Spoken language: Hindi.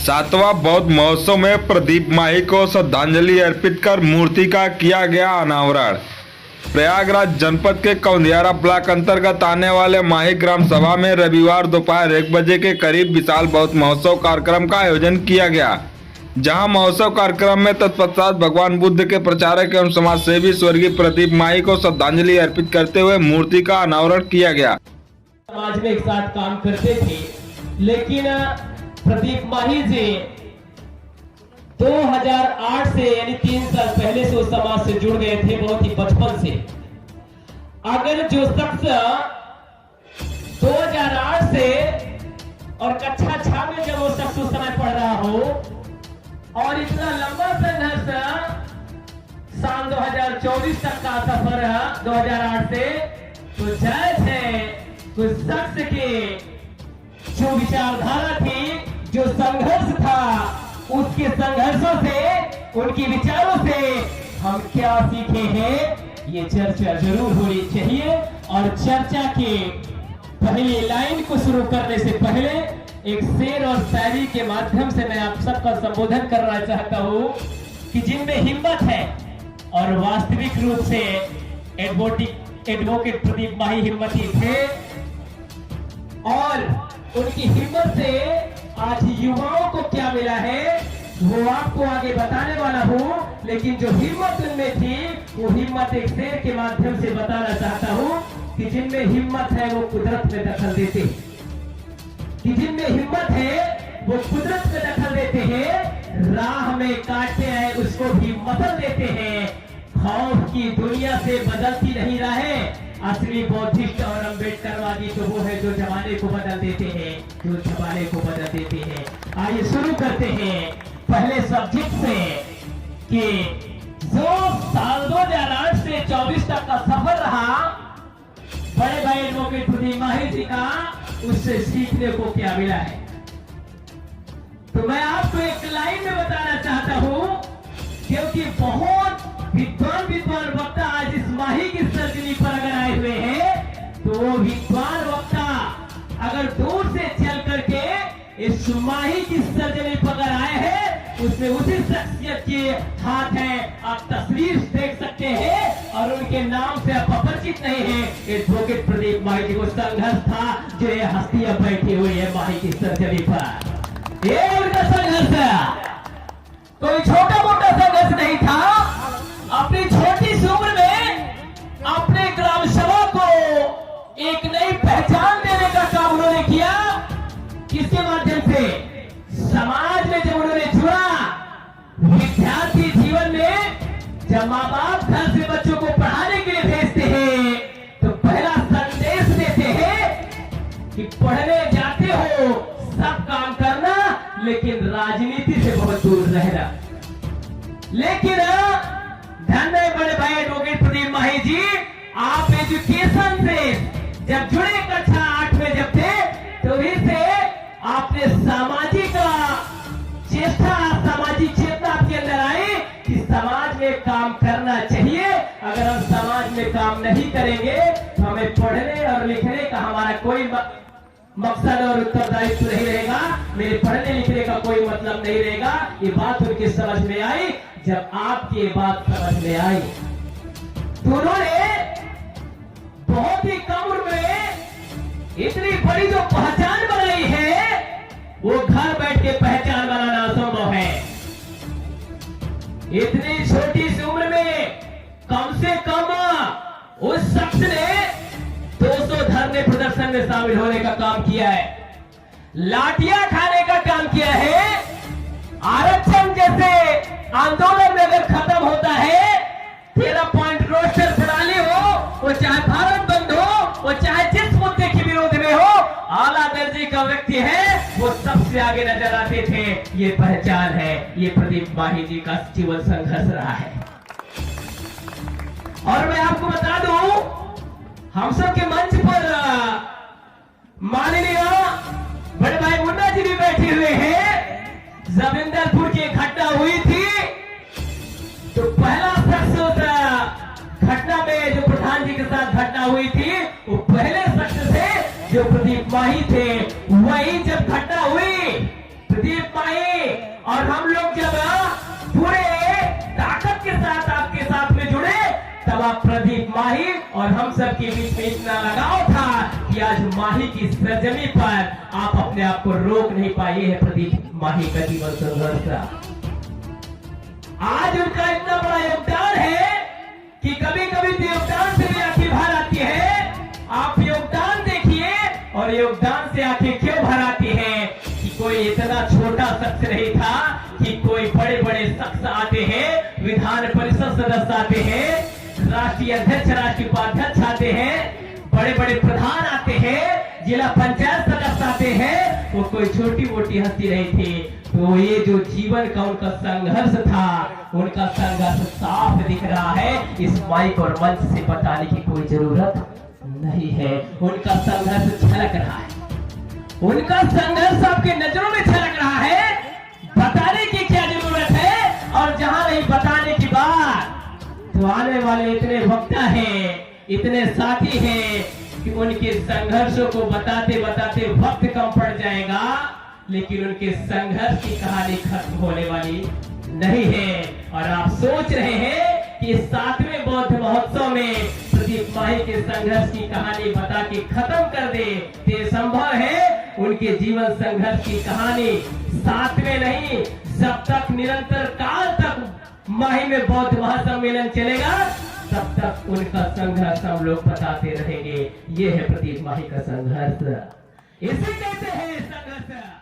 सातवां बौद्ध महोत्सव में प्रदीप माही को श्रद्धांजलि अर्पित कर मूर्ति का किया गया अनावरण। प्रयागराज जनपद के कौंधियारा ब्लॉक अंतर्गत आने वाले माही ग्राम सभा में रविवार दोपहर 1 बजे के करीब विशाल बौद्ध महोत्सव कार्यक्रम का आयोजन किया गया, जहां महोत्सव कार्यक्रम में तत्पश्चात भगवान बुद्ध के प्रचारक एवं समाज सेवी स्वर्गीय प्रदीप माही को श्रद्धांजलि अर्पित करते हुए मूर्ति का अनावरण किया गया। समाज में एक साथ काम करते थे, लेकिन प्रदीप माही जी 2008 से यानी 3 साल पहले से उस समाज से जुड़ गए थे, बहुत ही बचपन से। अगर जो शख्स 2008 से और कक्षा 6 में जब वो शख्स उस समय पढ़ रहा हो और इतना लंबा संघर्ष साल 2024 तक का सफर 2008 से, तो जायज है उस शख्स के जो विचारधारा थी, जो संघर्ष था, उसके संघर्षों से, उनके विचारों से हम क्या सीखे हैं, ये चर्चा जरूर होनी चाहिए। और चर्चा के पहली लाइन को शुरू करने से पहले एक शेर और शायरी के माध्यम से मैं आप सबका संबोधन करना चाहता हूं कि जिनमें हिम्मत है और वास्तविक रूप से एडवोकेट प्रदीप माही हिम्मती थे और उनकी हिम्मत से आज युवाओं को क्या मिला है वो आपको आगे बताने वाला हूं। लेकिन जो हिम्मत उनमें थी वो हिम्मत एक शेर के माध्यम से बताना चाहता हूं कि जिनमें हिम्मत है वो कुदरत में दखल देते, कि जिनमें हिम्मत है वो कुदरत में दखल देते हैं, राह में काटते हैं उसको भी मदद देते हैं। खौफ की दुनिया से बदलती नहीं राहें, असली बौद्धिस्ट और अम्बेडकरवादी तो वो है जो जमाने को बदल देते हैं, जो जमाने को बदल देते हैं। आइए शुरू करते हैं पहले सब्जेक्ट से कि जो साल 2008 से 24 तक का सफर रहा बड़े भाई एडवोकेट प्रदीप माही जी का, उससे सीखने को क्या मिला है। तो मैं आपको एक लाइन में बताना चाहता हूं, क्योंकि बहुत विद्वान वक्ता आज इस माही की सरजमी पर अगर आए हुए हैं, तो वो विद्वान वक्ता अगर दूर से चल करके इस माही की सरजमी पर अगर आए हैं, उसमें उसी शख्सियत के हाथ है, आप तस्वीर देख सकते हैं और उनके नाम से आप अपरिचित नहीं है। एडवोकेट प्रदीप माही जी को संघर्ष था, जो ये हस्तियां बैठी हुई है माही की सरजमी पर, ये उनका संघर्ष कोई छोटा मोटा संघर्ष नहीं था। अपनी छोटी सी उम्र में अपने ग्राम सभा को एक नई पहचान देने का काम उन्होंने किया। किसके माध्यम से? समाज में जब उन्होंने जुड़ा, विद्यार्थी जीवन में जब माँ बाप घर से बच्चों को पढ़ाने के लिए भेजते हैं, तो पहला संदेश देते हैं कि पढ़ने जाते हो सब काम करना, लेकिन राजनीति से बहुत दूर रहना। लेकिन धन्य बड़े भाई एडवोकेट प्रदीप माही जी, आप एजुकेशन से जब जुड़े कक्षा 8 में जब थे, तो इसे आपने सामाजिक चेष्टा, सामाजिक चेतना आपके अंदर आई कि समाज में काम करना चाहिए। अगर हम समाज में काम नहीं करेंगे तो हमें पढ़ने और लिखने का हमारा कोई मकसद और उत्तरदायित्व नहीं रहेगा, मेरे पढ़ने लिखने का कोई मतलब नहीं रहेगा। ये बात उनकी समझ में आई। जब आपकी बात समझ में आई तो उन्होंने बहुत ही कम उम्र में इतनी बड़ी जो पहचान बनाई है, वो घर बैठ के पहचान बनाना असंभव है। इतनी छोटी सी उम्र में कम से कम उस शख्स ने 200 धरने प्रदर्शन में शामिल होने का काम किया है, लाठियां खाने का काम किया है। आरक्षण जैसे आंदोलन में अगर खत्म होता है, 13 पॉइंट रोस्टर प्रणाली हो, वो चाहे भारत बंद हो, वो चाहे जिस मुद्दे के विरोध में हो, आला दर्जे का व्यक्ति है, वो सबसे आगे नजर आते थे। ये पहचान है, ये प्रदीप माही जी का जीवन संघर्ष रहा है। और मैं आपको बता दूं, हम सब के मंच पर माननीय बड़े भाई मुन्ना जी भी बैठे हुए हैं। जबिंदरपुर की घटना हुई थी, तो पहला शख्स उस घटना में जो प्रधान जी के साथ घटना हुई थी, वो पहले शख्स थे जो प्रदीप माही थे। वही जब घटना हुई तो प्रदीप माही और हम लोग जब पूरे ताकत के साथ आपके साथ में जुड़े, तब आप प्रदीप माही और हम सब के बीच में इतना लगाव था कि आज माही की सरजमी पर आप अपने आप को रोक नहीं पाए हैं। प्रदीप माही का जीवन संघर्ष, आज उनका इतना बड़ा योगदान है कि कभी कभी तो योगदान से भी आंखें भर आती है। आप योगदान देखिए और योगदान से आंखें क्यों भर आती हैं कि कोई इतना छोटा शख्स नहीं था कि कोई बड़े बड़े शख्स आते हैं, विधान परिषद सदस्य आते हैं, राष्ट्रीय अध्यक्ष राष्ट्रीय उपाध्यक्ष आते हैं, बड़े बड़े प्रधान आते हैं, जिला पंचायत सदस्य आते हैं। वो कोई छोटी मोटी हस्ती नहीं थी। तो ये जो जीवन का उनका संघर्ष था, उनका संघर्ष साफ दिख रहा है। इस माइक और मंच से बताने की कोई जरूरत नहीं है। उनका संघर्ष झलक रहा है, उनका संघर्ष आपके नजरों में झलक रहा है। बताने की क्या जरूरत है? और जहां नहीं बताने की बात, तो आने वाले इतने वक्ता हैं, इतने साथी हैं कि उनके संघर्षों को बताते बताते वक्त कम पड़ जाएगा, लेकिन उनके संघर्ष की कहानी खत्म होने वाली नहीं है। और आप सोच रहे हैं कि 7वें बौद्ध महोत्सव में प्रदीप माही के संघर्ष की कहानी बता के खत्म कर दे, ये संभव है? उनके जीवन संघर्ष की कहानी 7वें नहीं, जब तक निरंतर काल तक माही में बौद्ध महासम्मेलन चलेगा, तब तक उनका संघर्ष हम लोग बताते रहेंगे। ये है प्रदीप माही का संघर्ष, इसे कहते हैं संघर्ष।